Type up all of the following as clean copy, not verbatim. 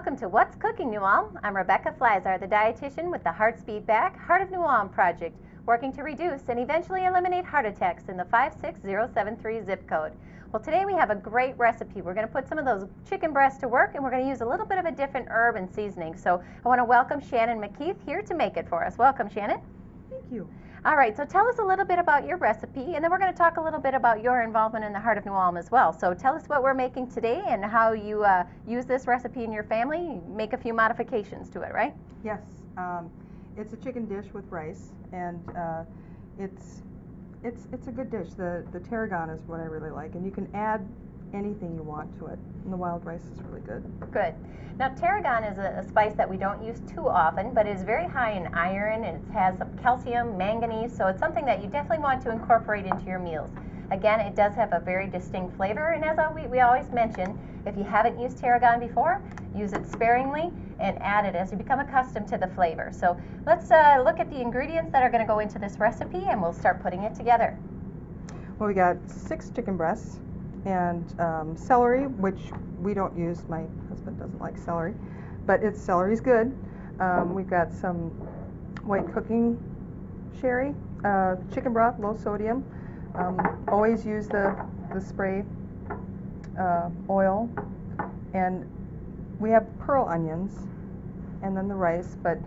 welcome to What's Cooking New Ulm. I'm Rebecca Fliszar, the dietitian with the Heart Speed Back Heart of New Ulm project, working to reduce and eventually eliminate heart attacks in the 56073 zip code. Well, today we have a great recipe. We're going to put some of those chicken breasts to work, and we're going to use a little bit of a different herb and seasoning. So I want to welcome Shannon McKeith here to make it for us. Welcome, Shannon. Thank you. All right, so tell us a little bit about your recipe, and then we're going to talk a little bit about your involvement in the Heart of New Ulm as well. So tell us what we're making today and how you use this recipe in your family. Make a few modifications to it, right? Yes, it's a chicken dish with rice, and it's a good dish. The tarragon is what I really like, and you can add anything you want to it, and the wild rice is really good. Good. Now, tarragon is a spice that we don't use too often, but it is very high in iron, and it has some calcium, manganese, so it's something that you definitely want to incorporate into your meals. Again, it does have a very distinct flavor, and as we always mention, if you haven't used tarragon before, use it sparingly and add it as you become accustomed to the flavor. So let's look at the ingredients that are going to go into this recipe, and we'll start putting it together. Well, we got 6 chicken breasts and celery, which we don't use. My husband doesn't like celery, but celery's good. We've got some white cooking sherry, chicken broth, low sodium. Always use the spray oil, and we have pearl onions, and then the rice, but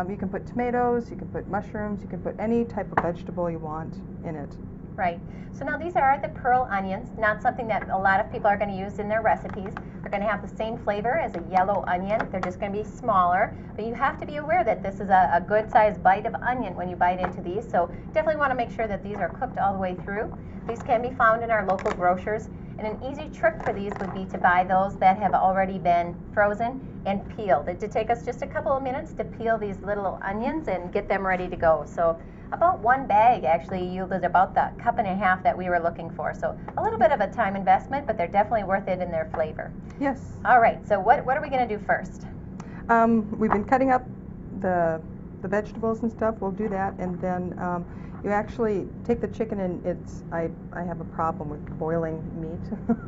you can put tomatoes, you can put mushrooms, you can put any type of vegetable you want in it. Right. So now these are the pearl onions, not something that a lot of people are going to use in their recipes. They're going to have the same flavor as a yellow onion. They're just going to be smaller, but you have to be aware that this is a good sized bite of onion when you bite into these, so definitely want to make sure that these are cooked all the way through. These can be found in our local grocers, and an easy trick for these would be to buy those that have already been frozen and peeled. It did take us just a couple of minutes to peel these little onions and get them ready to go. So about 1 bag actually yielded about the 1.5 cups that we were looking for. So a little bit of a time investment, but they're definitely worth it in their flavor. Yes. All right, so what are we going to do first? We've been cutting up the vegetables and stuff. We'll do that, and then you actually take the chicken, and I have a problem with boiling meat,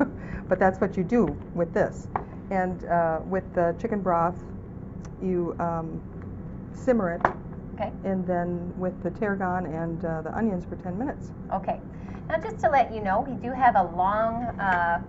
but that's what you do with this. And with the chicken broth, you simmer it. Okay. And then with the tarragon and the onions for 10 minutes. Okay. Now just to let you know, we do have a long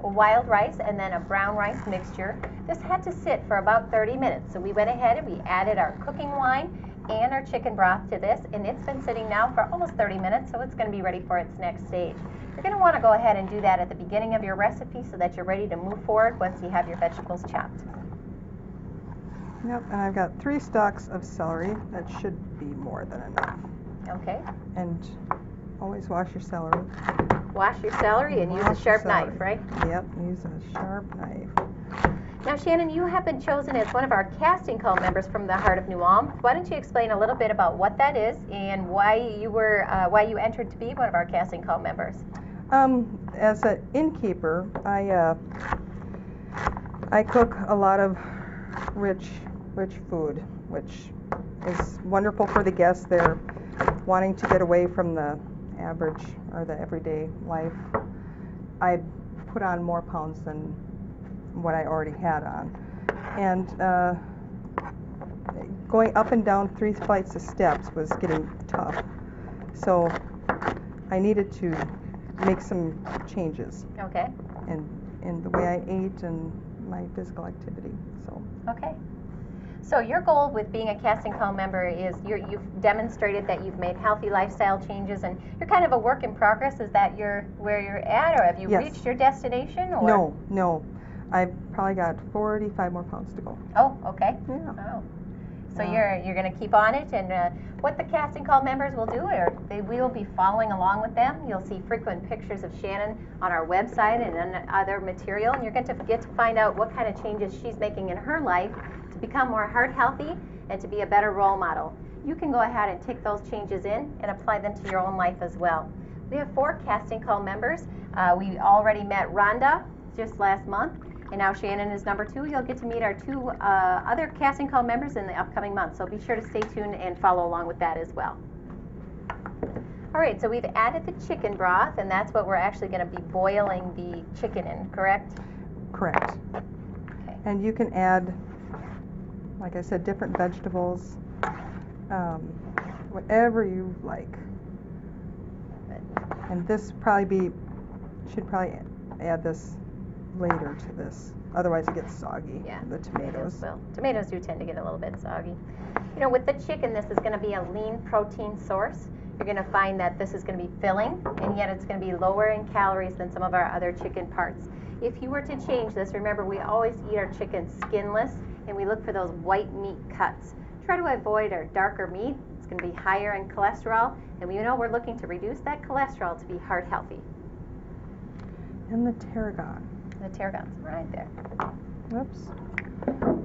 wild rice and then a brown rice mixture. This had to sit for about 30 minutes. So we went ahead and we added our cooking wine and our chicken broth to this, and it's been sitting now for almost 30 minutes, so it's going to be ready for its next stage. You're going to want to go ahead and do that at the beginning of your recipe so that you're ready to move forward once you have your vegetables chopped. Yep, and I've got 3 stalks of celery. That should be more than enough. Okay. And always wash your celery. Wash your celery and use a sharp knife, right? Yep, use a sharp knife. Now, Shannon, you have been chosen as one of our casting call members from the Heart of New Ulm. Why don't you explain a little bit about what that is and why you entered to be one of our casting call members? As an innkeeper, I cook a lot of rich food, which is wonderful for the guests. They're wanting to get away from the average or the everyday life. I put on more pounds than what I already had on, and going up and down 3 flights of steps was getting tough, so I needed to make some changes. Okay. in the way I ate and my physical activity. So. Okay. So your goal with being a casting call member is you've demonstrated that you've made healthy lifestyle changes, and you're kind of a work in progress. Is that where you're at, or have you Yes. reached your destination? Or? No. I've probably got 45 more pounds to go. Oh, okay. Yeah. Oh. So you're going to keep on it, and what the casting call members will do, we will be following along with them. You'll see frequent pictures of Shannon on our website and on other material, and you're going to get to find out what kind of changes she's making in her life to become more heart healthy and to be a better role model. You can go ahead and take those changes in and apply them to your own life as well. We have 4 casting call members. We already met Rhonda just last month, and now Shannon is number 2. You'll get to meet our 2 other casting call members in the upcoming months, so be sure to stay tuned and follow along with that as well. All right, so we've added the chicken broth, and that's what we're actually going to be boiling the chicken in, correct? Correct. Okay. And you can add like I said, different vegetables, whatever you like. And this should probably add this later to this. Otherwise it gets soggy. Yeah, the tomatoes. Well, tomatoes do tend to get a little bit soggy. You know, with the chicken, this is going to be a lean protein source. You're going to find that this is going to be filling, and yet it's going to be lower in calories than some of our other chicken parts. If you were to change this, remember we always eat our chicken skinless, and we look for those white meat cuts. Try to avoid our darker meat. It's going to be higher in cholesterol, and we know we're looking to reduce that cholesterol to be heart healthy. And the tarragon. The tarragon's right there. Whoops.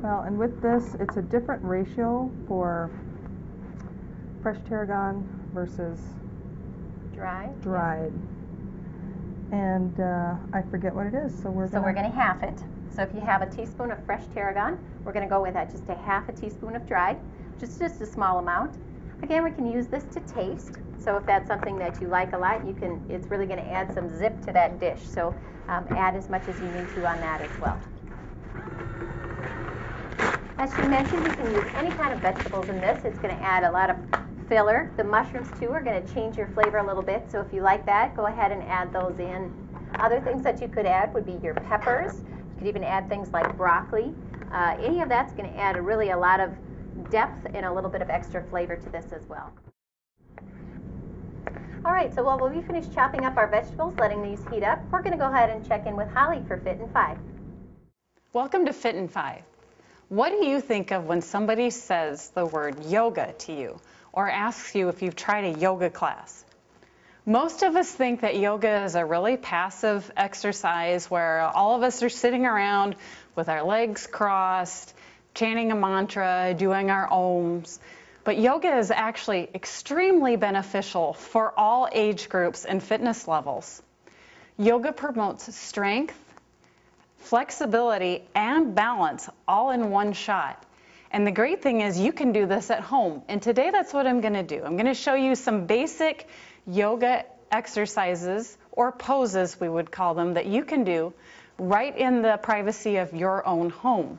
Well, and with this, it's a different ratio for fresh tarragon versus dried. And I forget what it is, so we're going to half it. So if you have a teaspoon of fresh tarragon, we're going to go with that, just a half a teaspoon of dried, just a small amount. Again, we can use this to taste. So if that's something that you like a lot, it's really going to add some zip to that dish. So add as much as you need to on that as well. As she mentioned, you can use any kind of vegetables in this. It's going to add a lot of filler. The mushrooms too are going to change your flavor a little bit. So if you like that, go ahead and add those in. Other things that you could add would be your peppers. You could even add things like broccoli. Any of that's going to add really a lot of depth and a little bit of extra flavor to this as well. All right, so while we finish chopping up our vegetables, letting these heat up, we're going to go ahead and check in with Holly for Fit in 5. Welcome to Fit in 5. What do you think of when somebody says the word yoga to you or asks you if you've tried a yoga class? Most of us think that yoga is a really passive exercise where all of us are sitting around with our legs crossed, chanting a mantra, doing our ohms. But yoga is actually extremely beneficial for all age groups and fitness levels. Yoga promotes strength, flexibility, and balance all in one shot. And the great thing is you can do this at home. And today that's what I'm going to do. I'm going to show you some basic yoga exercises, or poses we would call them, that you can do right in the privacy of your own home.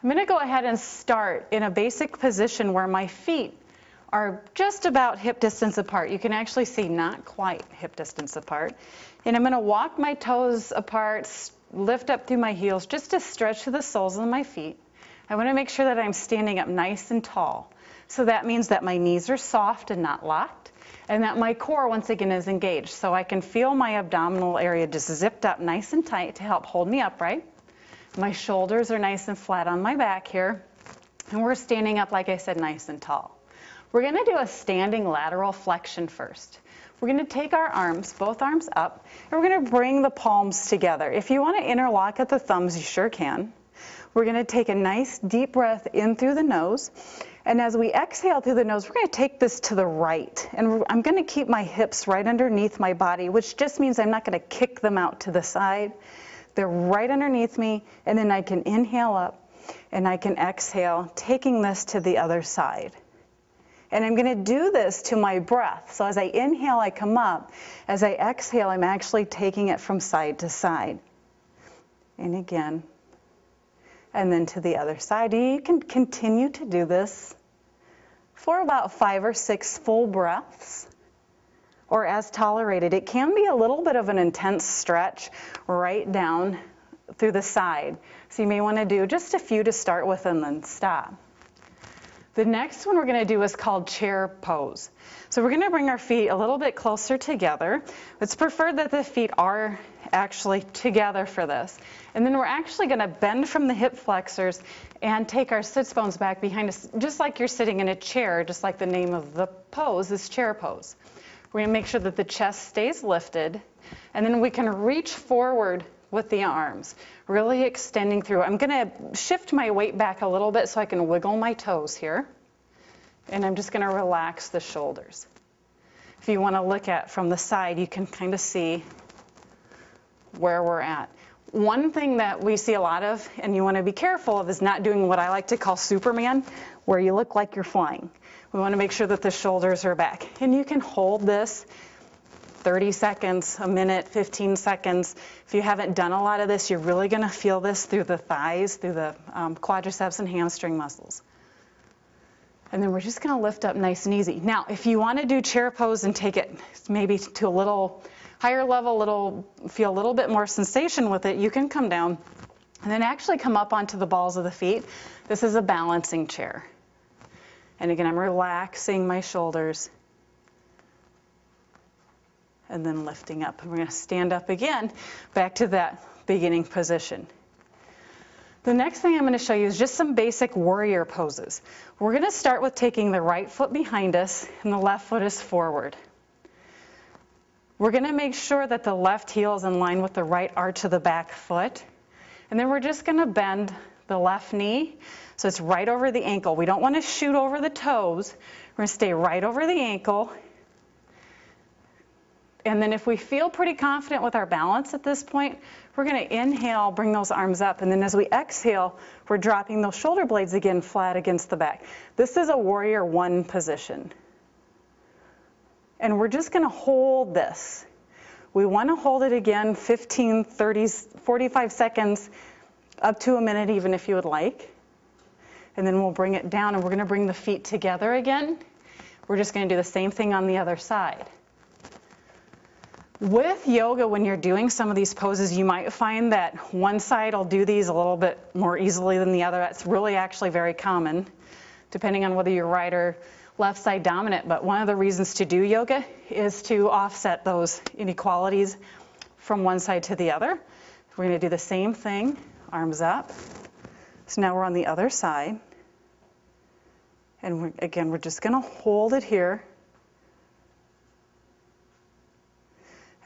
I'm going to go ahead and start in a basic position where my feet are just about hip distance apart. You can actually see not quite hip distance apart. And I'm going to walk my toes apart, lift up through my heels just to stretch to the soles of my feet. I want to make sure that I'm standing up nice and tall. So that means that my knees are soft and not locked, and that my core once again is engaged. So I can feel my abdominal area just zipped up nice and tight to help hold me upright. My shoulders are nice and flat on my back here. And we're standing up, like I said, nice and tall. We're going to do a standing lateral flexion first. We're going to take our arms, both arms up, and we're going to bring the palms together. If you want to interlock at the thumbs, you sure can. We're going to take a nice deep breath in through the nose. And as we exhale through the nose, we're going to take this to the right. And I'm going to keep my hips right underneath my body, which just means I'm not going to kick them out to the side. They're right underneath me, and then I can inhale up, and I can exhale, taking this to the other side. And I'm going to do this to my breath. So as I inhale, I come up. As I exhale, I'm actually taking it from side to side. And again. And then to the other side. You can continue to do this for about 5 or 6 full breaths, or as tolerated. It can be a little bit of an intense stretch right down through the side. So you may want to do just a few to start with and then stop. The next one we're going to do is called chair pose. So we're going to bring our feet a little bit closer together. It's preferred that the feet are actually together for this. And then we're actually going to bend from the hip flexors and take our sits bones back behind us, just like you're sitting in a chair, just like the name of the pose is chair pose. We're going to make sure that the chest stays lifted, and then we can reach forward with the arms, really extending through. I'm going to shift my weight back a little bit so I can wiggle my toes here, and I'm just going to relax the shoulders. If you want to look at from the side, you can kind of see where we're at. One thing that we see a lot of, and you want to be careful of, is not doing what I like to call Superman, where you look like you're flying. We want to make sure that the shoulders are back. And you can hold this 30 seconds, a minute, 15 seconds. If you haven't done a lot of this, you're really going to feel this through the thighs, through the quadriceps and hamstring muscles. And then we're just going to lift up nice and easy. Now, if you want to do chair pose and take it maybe to a little higher level, feel a little bit more sensation with it, you can come down and then actually come up onto the balls of the feet. This is a balancing chair. And again, I'm relaxing my shoulders and then lifting up. And we're going to stand up again, back to that beginning position. The next thing I'm going to show you is just some basic warrior poses. We're going to start with taking the right foot behind us and the left foot is forward. We're going to make sure that the left heel is in line with the right arch of the back foot. And then we're just going to bend the left knee so it's right over the ankle. We don't want to shoot over the toes. We're going to stay right over the ankle. And then if we feel pretty confident with our balance at this point, we're going to inhale, bring those arms up, and then as we exhale, we're dropping those shoulder blades again flat against the back. This is a warrior one position. And we're just going to hold this. We want to hold it again 15, 30, 45 seconds, up to a minute even if you would like. And then we'll bring it down and we're going to bring the feet together again. We're just going to do the same thing on the other side. With yoga, when you're doing some of these poses, you might find that one side will do these a little bit more easily than the other. That's really actually very common, depending on whether you're right or left side dominant. But one of the reasons to do yoga is to offset those inequalities from one side to the other. We're going to do the same thing, arms up. So now we're on the other side. And again, we're just going to hold it here.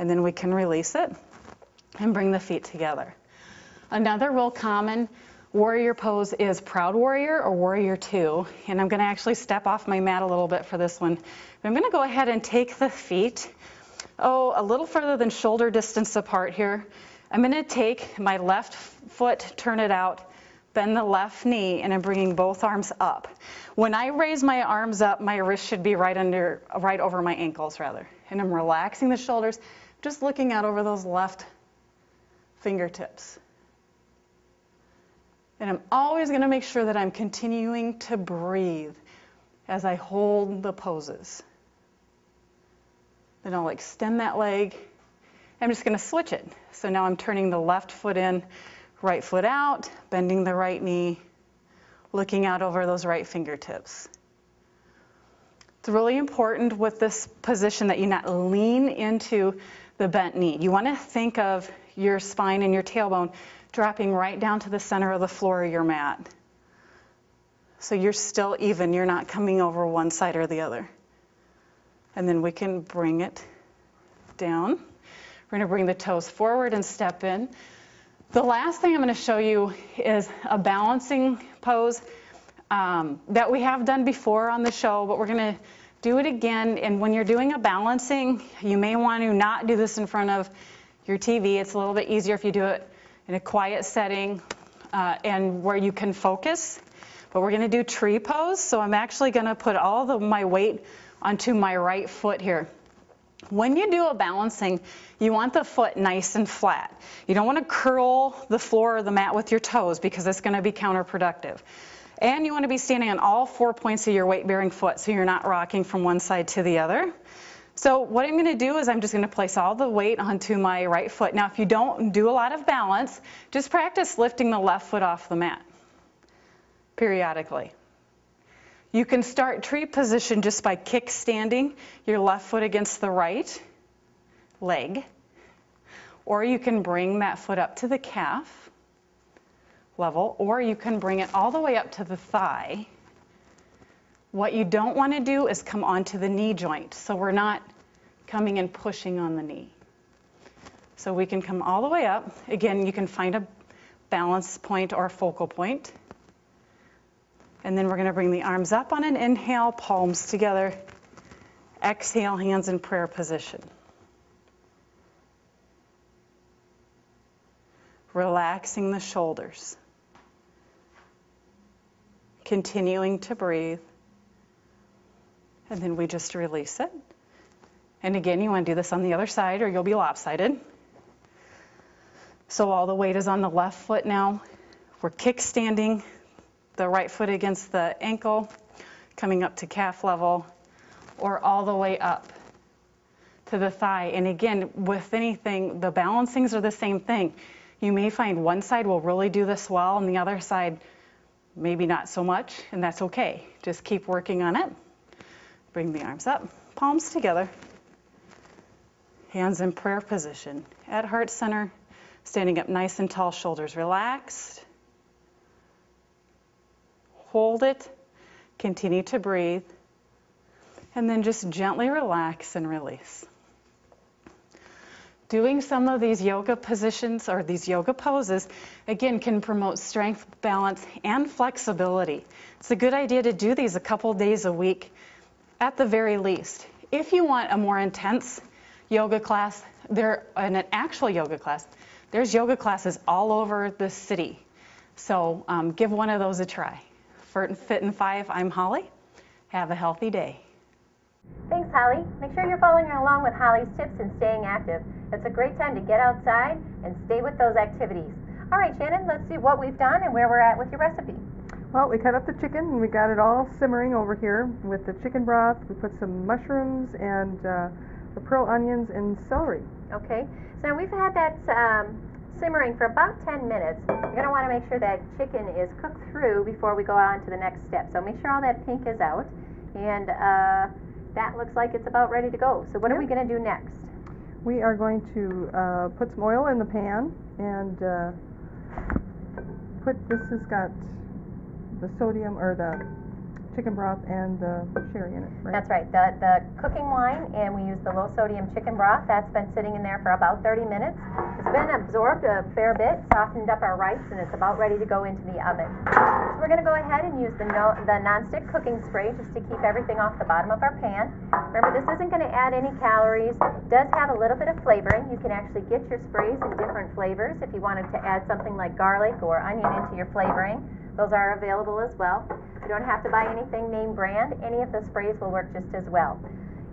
And then we can release it and bring the feet together. Another real common warrior pose is proud warrior or warrior two. And I'm going to actually step off my mat a little bit for this one. But I'm going to go ahead and take the feet, a little further than shoulder distance apart here. I'm going to take my left foot, turn it out, bend the left knee, and I'm bringing both arms up. When I raise my arms up, my wrist should be right over my ankles rather. And I'm relaxing the shoulders, just looking out over those left fingertips. And I'm always going to make sure that I'm continuing to breathe as I hold the poses. Then I'll extend that leg. I'm just going to switch it. So now I'm turning the left foot in, right foot out, bending the right knee, looking out over those right fingertips. It's really important with this position that you not lean into the bent knee. You want to think of your spine and your tailbone dropping right down to the center of the floor of your mat. So you're still even. You're not coming over one side or the other. And then we can bring it down. We're going to bring the toes forward and step in. The last thing I'm going to show you is a balancing pose that we have done before on the show, but we're going to do it again. And when you're doing a balancing, you may want to not do this in front of your TV. It's a little bit easier if you do it in a quiet setting and where you can focus. But we're going to do tree pose. So I'm actually going to put all of my weight onto my right foot here. When you do a balancing, you want the foot nice and flat. You don't want to curl the floor or the mat with your toes because it's going to be counterproductive. And you want to be standing on all 4 points of your weight-bearing foot so you're not rocking from one side to the other. So what I'm going to do is I'm just going to place all the weight onto my right foot. Now, if you don't do a lot of balance, just practice lifting the left foot off the mat periodically. You can start tree position just by kick-standing your left foot against the right leg, or you can bring that foot up to the calf level, or you can bring it all the way up to the thigh. What you don't want to do is come onto the knee joint, so we're not coming and pushing on the knee. So we can come all the way up. Again, you can find a balance point or a focal point. And then we're going to bring the arms up on an inhale, palms together. Exhale, hands in prayer position. Relaxing the shoulders. Continuing to breathe. And then we just release it. And again, you want to do this on the other side or you'll be lopsided. So all the weight is on the left foot now. We're kickstanding the right foot against the ankle, coming up to calf level, or all the way up to the thigh. And again, with anything, the balancings are the same thing. You may find one side will really do this well and the other side maybe not so much, and that's okay. Just keep working on it. Bring the arms up, palms together, hands in prayer position. At heart center, standing up nice and tall, shoulders relaxed. Hold it, continue to breathe, and then just gently relax and release. Doing some of these yoga positions or these yoga poses, again, can promote strength, balance, and flexibility. It's a good idea to do these a couple days a week at the very least. If you want a more intense yoga class, an actual yoga class, there's yoga classes all over the city. So give one of those a try. For Fit in 5, I'm Holly. Have a healthy day. Thanks, Holly. Make sure you're following along with Holly's tips and staying active. It's a great time to get outside and stay with those activities. All right, Shannon, let's see what we've done and where we're at with your recipe. Well, we cut up the chicken and we got it all simmering over here with the chicken broth. We put some mushrooms and the pearl onions and celery. Okay, so we've had that simmering for about 10 minutes. You're going to want to make sure that chicken is cooked through before we go on to the next step. So make sure all that pink is out, and that looks like it's about ready to go. So what are we going to do next? We are going to put some oil in the pan and this has got the sodium or the chicken broth and the sherry in it, right? That's right, the cooking wine, and we use the low sodium chicken broth. That's been sitting in there for about 30 minutes. It's been absorbed a fair bit, softened up our rice, and it's about ready to go into the oven. So we're going to go ahead and use the nonstick cooking spray just to keep everything off the bottom of our pan. Remember, this isn't going to add any calories. It does have a little bit of flavoring. You can actually get your sprays in different flavors if you wanted to add something like garlic or onion into your flavoring. Those are available as well. You don't have to buy anything name brand. Any of the sprays will work just as well.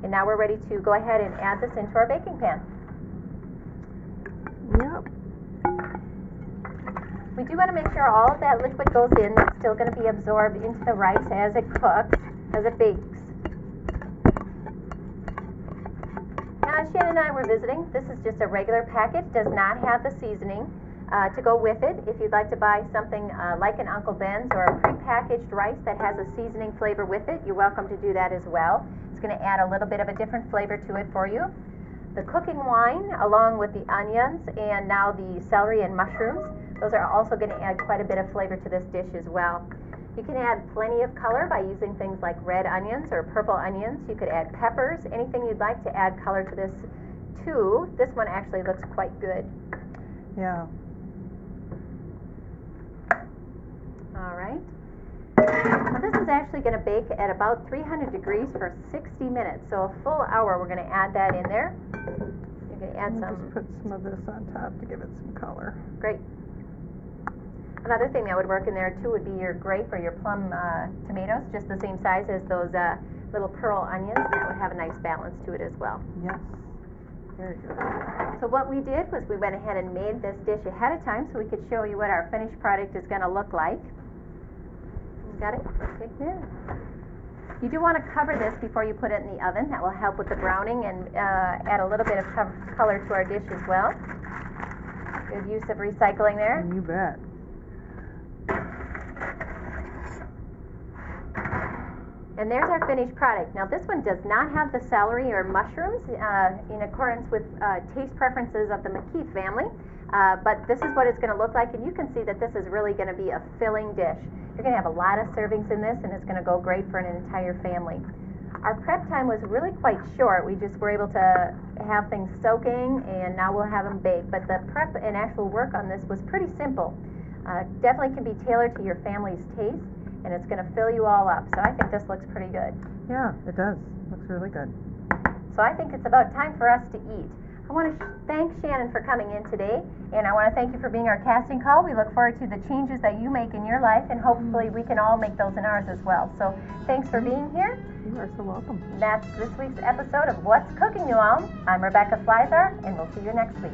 And now we're ready to go ahead and add this into our baking pan. Yep. We do want to make sure all of that liquid goes in. It's still going to be absorbed into the rice as it cooks, as it bakes. Now, as Shannon and I were visiting, this is just a regular packet. Does not have the seasoning to go with it. If you'd like to buy something like an Uncle Ben's or a prepackaged rice that has a seasoning flavor with it, you're welcome to do that as well. It's going to add a little bit of a different flavor to it for you. The cooking wine, along with the onions and now the celery and mushrooms, those are also going to add quite a bit of flavor to this dish as well. You can add plenty of color by using things like red onions or purple onions. You could add peppers, anything you'd like to add color to this too. This one actually looks quite good. Yeah. All right. Now this is actually going to bake at about 300 degrees for 60 minutes. So a full hour, we're going to add that in there. You're going to add some. Just put some of this on top to give it some color. Great. Another thing that would work in there too would be your grape or your plum tomatoes, just the same size as those little pearl onions. That would have a nice balance to it as well. Yes. Very good. So what we did was we went ahead and made this dish ahead of time so we could show you what our finished product is going to look like. Got it? Okay. Yeah. You do want to cover this before you put it in the oven. That will help with the browning and add a little bit of color to our dish as well. Good use of recycling there. You bet. And there's our finished product. Now this one does not have the celery or mushrooms in accordance with taste preferences of the McKeith family. But this is what it's going to look like, and you can see that this is really going to be a filling dish. You're going to have a lot of servings in this, and it's going to go great for an entire family. Our prep time was really quite short. We just were able to have things soaking, and now we'll have them baked. But the prep and actual work on this was pretty simple. Definitely can be tailored to your family's taste, and it's going to fill you all up. So I think this looks pretty good. Yeah, it does. Looks really good. So I think it's about time for us to eat. I want to thank Shannon for coming in today, and I want to thank you for being our casting call. We look forward to the changes that you make in your life, and hopefully we can all make those in ours as well. So thanks for being here. You are so welcome. That's this week's episode of What's Cooking, You All. I'm Rebecca Fliszar, and we'll see you next week.